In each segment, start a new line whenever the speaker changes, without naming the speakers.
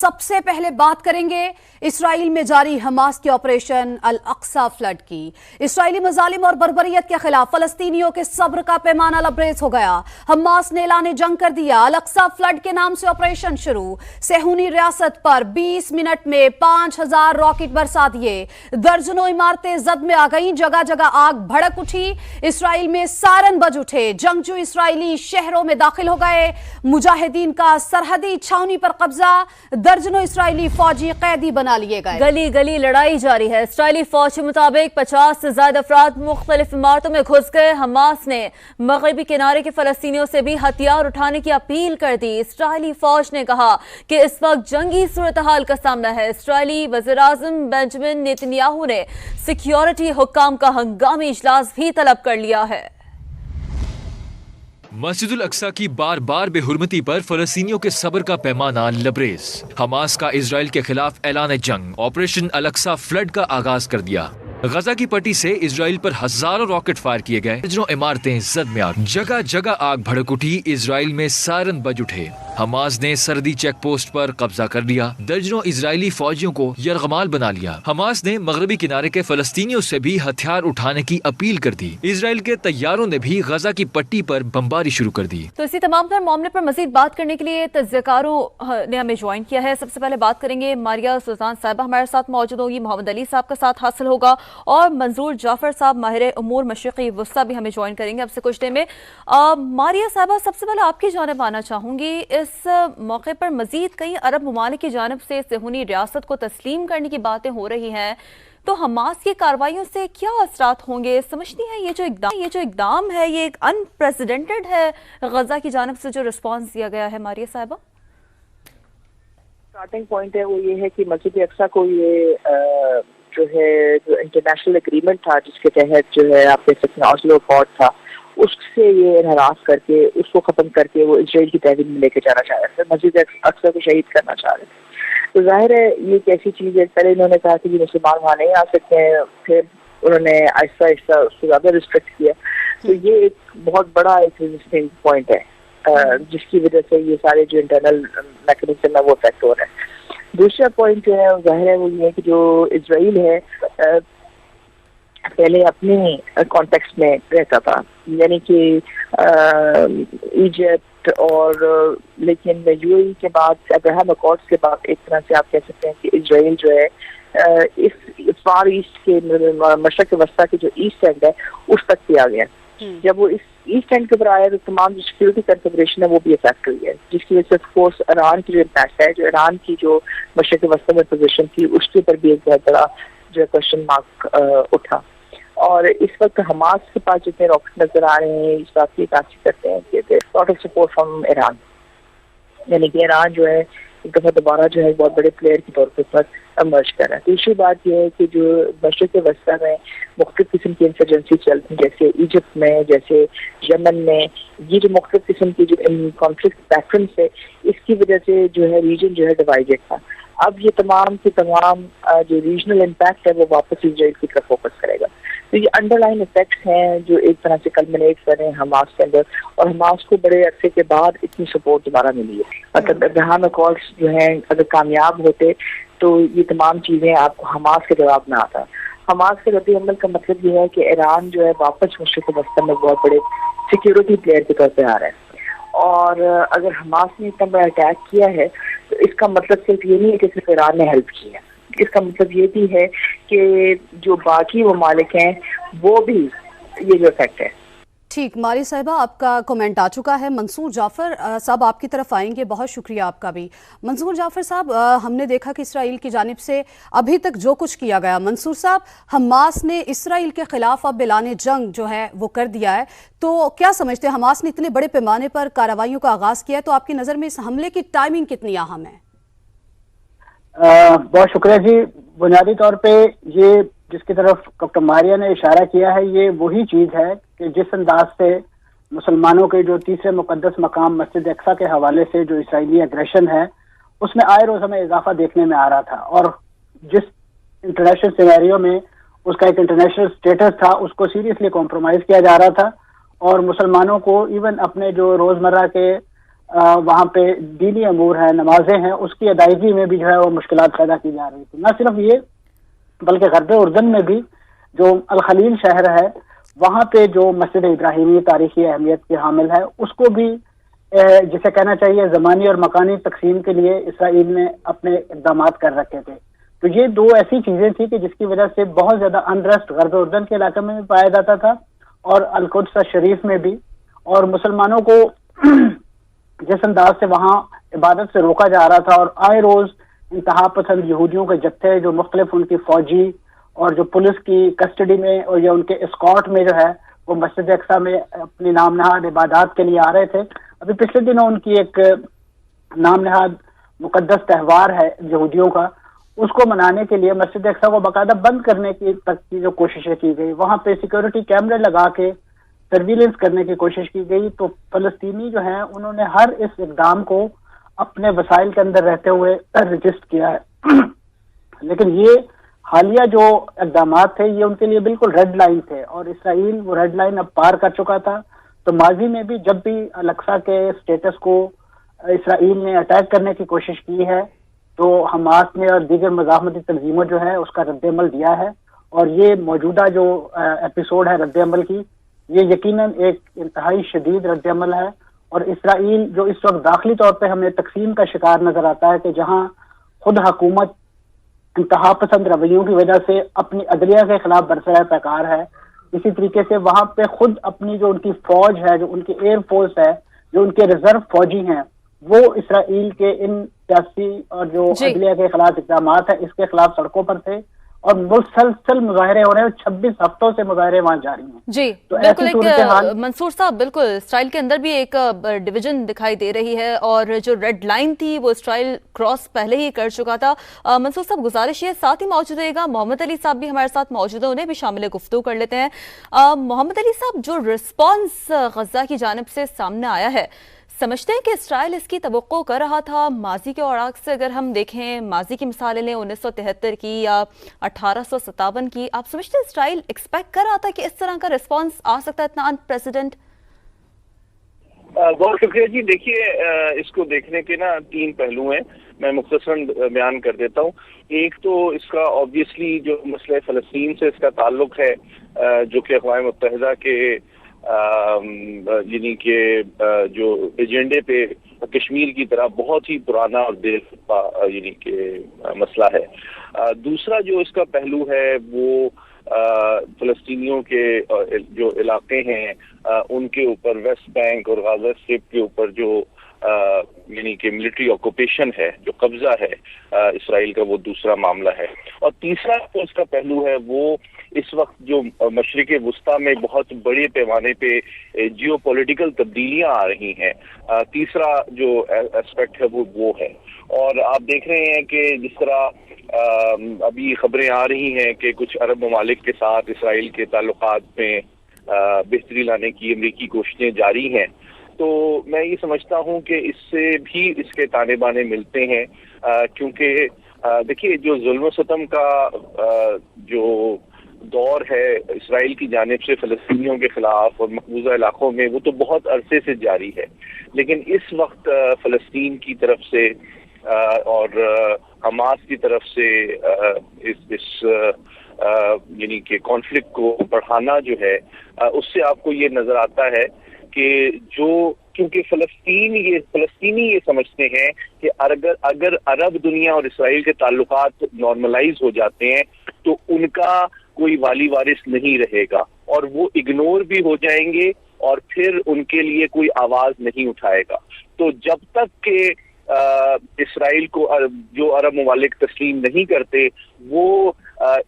सबसे पहले बात करेंगे इसराइल में जारी हमास के ऑपरेशन अल अक्सा फ्लड की। इसराइली मजालिम और बर्बरियत के खिलाफ फलस्तीनियों के सब्र का पैमाना लबरेज हो गया। हमास ने ऐलान जंग कर दिया। अल अक्सा फ्लड के नाम से ऑपरेशन शुरू। सेहूनी रियासत पर 20 मिनट में 5000 रॉकेट बरसा दिए। दर्जनों इमारतें जद में आ गईं। जगह जगह आग भड़क उठी। इसराइल में सायरन बज उठे। जंगजू इसराइली शहरों में दाखिल हो गए। मुजाहिदीन का सरहदी छावनी पर कब्जा। दर्जनों इसराइली फौजी कैदी बना लिए गए।
गली गली लड़ाई जारी है। इसराइली फौज के मुताबिक 50 से ज्यादा अफराद मुख्तलिफ इमारतों में घुस गए। हमास ने मगरबी किनारे के फलस्तीनियों से भी हथियार उठाने की अपील कर दी। इसराइली फौज ने कहा कि इस वक्त जंगी सूरत हाल का सामना है। इसराइली वज़ीर आज़म बेंजामिन नेतन्याहू ने सिक्योरिटी हुक्काम का हंगामी इजलास भी तलब कर लिया है।
मस्जिदुल अक्सा की बार बार बेहुरमती पर फलस्तीनियों के सब्र का पैमाना लबरेज। हमास का इजराइल के खिलाफ ऐलान जंग ऑपरेशन अल अक्सा फ्लड का आगाज कर दिया। गजा की पट्टी से इजराइल पर हजारों रॉकेट फायर किए गए। दर्जनों इमारतें जद में आग। जगह जगह आग भड़क उठी। इजराइल में सायरन बज उठे। हमास ने सरहदी चेक पोस्ट पर कब्जा कर लिया। दर्जनों इजरायली फौजियों को यरगमाल बना लिया। हमास ने मगरबी किनारे के फलस्तीनियों से भी हथियार उठाने की अपील कर दी। इजराइल के तैयारों ने भी गजा की पट्टी पर बमबारी शुरू कर दी।
तो इसी तमाम तर मामले पर मजीद बात करने के लिए तज्ज़ियाकारों ने हमें ज्वाइन किया है। सबसे पहले बात करेंगे मारिया सुल्तान साहिबा हमारे साथ मौजूद होगी। मोहम्मद अली साहब का साथ हासिल होगा और मंजूर जाफर साहब माहिर उमूर मशरिकी वस्ता भी हमें ज्वाइन करेंगे अब से कुछ देर में। मारिया साहिबा, सबसे पहले आपकी जानिब आना चाहूंगी। इस मौके पर मजीद कई अरब ममालिक की जानिब से सेहूनी रियासत को तस्लीम करने की बातें हो रही हैं, तो हमास की कार्रवाइयों से क्या असरात होंगे? समझती हैं ये जो इकदाम है ये एक अनप्रेसिडेंटेड है गजा की जानिब से जो रिस्पॉन्स दिया गया है? मारिया साहिबा,
स्टार्टिंग पॉइंट है वो ये है कि मस्जिद अक्सा को ये जो इंटरनेशनल एग्रीमेंट था जिसके तहत जो है आप देख सकते हैं ऑस्लो अकॉर्ड था, उससे ये हरास करके उसको खत्म करके वो इजराइल की तहरीर में लेके जाना चाह रहे थे। मस्जिद अक्सा को शहीद करना चाह रहे थे। तो जाहिर है ये एक ऐसी चीज है। पहले इन्होंने कहा कि मुसलमान वहाँ नहीं आ सकते हैं, फिर उन्होंने आहिस्ता आहिस्ता उसको ज्यादा रिस्ट्रिक्ट किया। तो ये एक बहुत बड़ा एक रेजिस्टिंग पॉइंट है जिसकी वजह से ये सारे जो इंटरनल मैकेनिज्म है वो अफेक्ट हो रहे हैं। दूसरा पॉइंट जो है जाहिर है वो ये है कि जो इजराइल है पहले अपने कॉन्टेक्स्ट में रहता था, यानी कि इजिप्ट और लेकिन यूएई के बाद अब्राहम अकॉर्ड्स के बाद एक तरह से आप कह सकते हैं कि इजराइल जो है इस फार ईस्ट के मशरक वस्ता के जो ईस्ट एंड है उस तक भी आ गया। जब वो इस ईस्ट एंड के ऊपर आया तो तमाम जो सिक्योरिटी कन्फिगरेशन है वो भी अफेक्ट हुई है, जिसकी वजह से ऑफकोर्स ईरान की जो इम्पैक्ट है, जो ईरान की जो मशरक वस्ता में पोजीशन थी उसके ऊपर भी एक बहुत बड़ा जो क्वेश्चन मार्क उठा। और इस वक्त हमास के पास जितने रॉकेट नजर आ रहे हैं इस बात की तासीर करते हैं कि lot of support from Iran, यानी कि ईरान जो है एक दफा दोबारा जो है बहुत बड़े प्लेयर के तौर पर इमर्ज कर रहा है। दूसरी बात यह है कि जो मशरक़ वस्ता में मुख्तलिफ किस्म की इंसर्जेंसी चलती है, जैसे इजिप्ट में, जैसे यमन में, ये जो मुख्तलिफ किस्म की जो कॉन्फ्लिक्ट पैटर्न है इसकी वजह से जो है रीजन जो है डिवाइडेड था। अब ये तमाम के तमाम जो रीजनल इम्पैक्ट है वो वापस इजराइल की तरफ फोकस करेगा। तो ये अंडरलाइन इफेक्ट्स हैं जो एक तरह से कल्मिनेट कर रहे हैं हमास के अंदर, और हमास को बड़े अरसे के बाद इतनी सपोर्ट दोबारा मिली है। मतलब अब्राहम अकॉर्ड्स जो हैं अगर कामयाब होते तो ये तमाम चीजें आपको हमास के जवाब में आता। हमास के रद्द अमल का मतलब ये है कि ईरान जो है वापस मशरिक़ वस्ता में बहुत बड़े सिक्योरिटी प्लेयर के तौर पर आ रहा है। और अगर हमास ने इतना बड़ा अटैक किया है तो इसका मतलब सिर्फ ये नहीं है कि सिर्फ ईरान ने हेल्प की है, इसका मतलब ये भी है कि जो बाकी ममालिक हैं वो भी ये जो इफेक्ट है।
ठीक, मारी साहिबा आपका कमेंट आ चुका है। मंसूर जाफर साहब आपकी तरफ आएंगे, बहुत शुक्रिया आपका भी। मंसूर जाफर साहब, हमने देखा कि इसराइल की जानिब से अभी तक जो कुछ किया गया, मंसूर साहब हमास ने इसराइल के खिलाफ अब ऐलान जंग जो है वो कर दिया है, तो क्या समझते हैं हमास ने इतने बड़े पैमाने पर कार्रवाइयों का आगाज किया है, तो आपकी नज़र में इस हमले की टाइमिंग कितनी अहम है?
बहुत शुक्रिया जी। बुनियादी तौर पे ये जिसकी तरफ डॉक्टर मारिया ने इशारा किया है ये वही चीज है कि जिस अंदाज से मुसलमानों के जो तीसरे मुकद्दस मकाम मस्जिद अक्सा के हवाले से जो इसराइली एग्रेशन है उसमें आए रोज हमें इजाफा देखने में आ रहा था, और जिस इंटरनेशनल सिनेरियो में उसका एक इंटरनेशनल स्टेटस था उसको सीरियसली कॉम्प्रोमाइज किया जा रहा था, और मुसलमानों को इवन अपने जो रोजमर्रा के वहाँ पे दीनी अमूर हैं, नमाजें हैं, उसकी अदायगी में भी जो है वो मुश्किलात पैदा की जा रही थी। न सिर्फ ये बल्कि गरब उर्दन में भी जो अल खलील शहर है वहाँ पे जो मस्जिद इब्राहिमी तारीखी अहमियत की हामिल है, उसको भी जिसे कहना चाहिए ज़मानी और मकानी तकसीम के लिए इसराइल ने अपने इक़दाम कर रखे थे। तो ये दो ऐसी चीज़ें थी कि जिसकी वजह से बहुत ज़्यादा अनरेस्ट गरब उर्दन के इलाके में भी पाया जाता था और अल-कुद्स शरीफ में भी, और मुसलमानों को जिस अंदाज से वहाँ इबादत से रोका जा रहा था और आए रोज़ इंतहा पसंद यहूदियों के जत्थे जो मुख्तलिफ उनकी फौजी और जो पुलिस की कस्टडी में और या उनके एस्कॉर्ट में जो है वो मस्जिद अक्सा में अपनी नाम नहाद इबादत के लिए आ रहे थे। अभी पिछले दिनों उनकी एक नाम नहाद मुकद्दस त्यौहार है यहूदियों का, उसको मनाने के लिए मस्जिद अक्सा को बाकायदा बंद करने की तक की जो कोशिशें की गई, वहाँ पे सिक्योरिटी कैमरे लगा के सर्विलेंस करने की कोशिश की गई। तो फलस्तीनी जो हैं उन्होंने हर इस इक़दाम को अपने वसाइल के अंदर रहते हुए रजिस्ट किया है लेकिन ये हालिया जो इक़दाम थे ये उनके लिए बिल्कुल रेड लाइन थे और इसराइल वो रेड लाइन अब पार कर चुका था। तो माजी में भी जब भी अल-अक्सा के स्टेटस को इसराइल ने अटैक करने की कोशिश की है तो हमास ने और दीगर मज़ाहमती तंजीमों जो है उसका रद्द-ए-अमल दिया है, और ये मौजूदा जो एपिसोड है रद्द-ए-अमल की, ये यकीनन एक इंतहाई शदीद रद्द-ए-अमल है। और इसराइल जो इस वक्त दाखिली तौर पे हमें तकसीम का शिकार नजर आता है कि जहां खुद हुकूमत इंतहा पसंद रवैयों की वजह से अपनी अदलिया के खिलाफ बरसरार पैकार है, इसी तरीके से वहां पे खुद अपनी जो उनकी फौज है, जो उनकी एयरफोर्स है, जो उनके रिजर्व फौजी हैं, वो इसराइल के इन सियासी और जो अदलिया के खिलाफ इक़दाम है इसके खिलाफ सड़कों पर थे और मुसलसल मुजाहरे हो रहे हैं। 26 हफ्तों से मुजाहरे वहां जारी हैं।
जी
तो
बिल्कुल एक मंसूर साहब, बिल्कुल इसराइल के अंदर भी एक डिवीजन दिखाई दे रही है और जो रेड लाइन थी वो इसराइल क्रॉस पहले ही कर चुका था। मंसूर साहब गुजारिश है साथ ही मौजूद रहेगा, मोहम्मद अली साहब भी हमारे साथ मौजूद है, उन्हें भी शामिल गुफ्तगू कर लेते हैं। मोहम्मद अली साहब, जो रिस्पॉन्स गजा की जानिब से सामने आया है, समझते हैं कि इसराइल इसकी तवक्को कर रहा था? माजी के औराक से अगर हम देखें, माजी की मिसालें लें 1973 की या 1857 की, आप समझते हैं इसराइल एक्सपेक्ट कर रहा था कि इस तरह का रिस्पांस आ सकता है इतना अनप्रेसिडेंट?
बहुत शुक्रिया जी। देखिए, इसको देखने के ना 3 पहलू हैं, मैं मुख्तसरन बयान कर देता हूँ। एक तो इसका ऑब्वियसली जो मसले फ़लस्तीन से इसका ताल्लुक है, जो कि अक़वाम मुत्तहिदा के यानी कि जो एजेंडे पे कश्मीर की तरह बहुत ही पुराना और देर का यानी कि मसला है। दूसरा जो इसका पहलू है वो फ़लस्तीनियों के जो इलाके हैं उनके ऊपर वेस्ट बैंक और गाज़ा स्ट्रिप के ऊपर जो यानी कि मिलिट्री ऑक्यूपेशन है, जो कब्जा है इसराइल का, वो दूसरा मामला है। और तीसरा जो इसका पहलू है वो इस वक्त जो मशरिक़ वुस्ता में बहुत बड़े पैमाने पे जियो पॉलिटिकल तब्दीलियां आ रही हैं, तीसरा जो एस्पेक्ट है वो है। और आप देख रहे हैं कि जिस तरह अभी खबरें आ रही हैं कि कुछ अरब ममालिक के साथ इसराइल के ताल्लुकात में बेहतरी लाने की अमरीकी कोशिशें जारी हैं, तो मैं ये समझता हूँ कि इससे भी इसके ताने बाने मिलते हैं, क्योंकि देखिए जो जुल्म सितम का जो दौर है इसराइल की जानिब से फ़लस्तीनियों के खिलाफ और मकबूजा इलाकों में, वो तो बहुत अरसे से जारी है। लेकिन इस वक्त फ़लस्तीन की तरफ से और हमास की तरफ से इस यानी कि कॉन्फ्लिक्ट को बढ़ाना जो है, उससे आपको ये नजर आता है कि जो क्योंकि फ़लस्तीनी ये समझते हैं कि अगर अरब दुनिया और इसराइल के ताल्लुकात नॉर्मलाइज हो जाते हैं तो उनका कोई वाली वारिस नहीं रहेगा और वो इग्नोर भी हो जाएंगे और फिर उनके लिए कोई आवाज नहीं उठाएगा। तो जब तक के इसराइल को जो अरब ममालिक तस्लीम नहीं करते, वो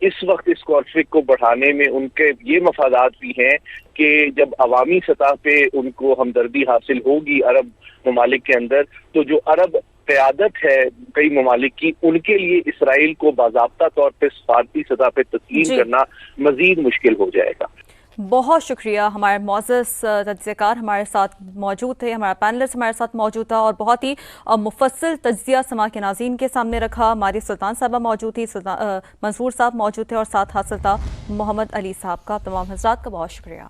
इस वक्त इस कॉन्फ्लिक्ट को बढ़ाने में उनके ये मफादात भी हैं कि जब अवामी सतह पे उनको हमदर्दी हासिल होगी अरब ममालिक के अंदर, तो जो अरब क़यादत है कई ममालिक की, उनके लिए इसराइल को बाज़ाब्ता तौर पे सफारती सतह पे तस्लीम करना मजीद मुश्किल हो जाएगा।
बहुत शुक्रिया। हमारे मौजूद तज्ज़ियाकार हमारे साथ मौजूद थे, हमारा पैनलिस्ट हमारे साथ मौजूद था और बहुत ही मुफस्सिल तज्ज़िया समा के नाज़रीन के सामने रखा। हमारी सुल्तान साहबा मौजूद थी, मंसूर साहब मौजूद थे और साथ हासिल था मोहम्मद अली साहब का। तमाम हज़रात का बहुत शुक्रिया।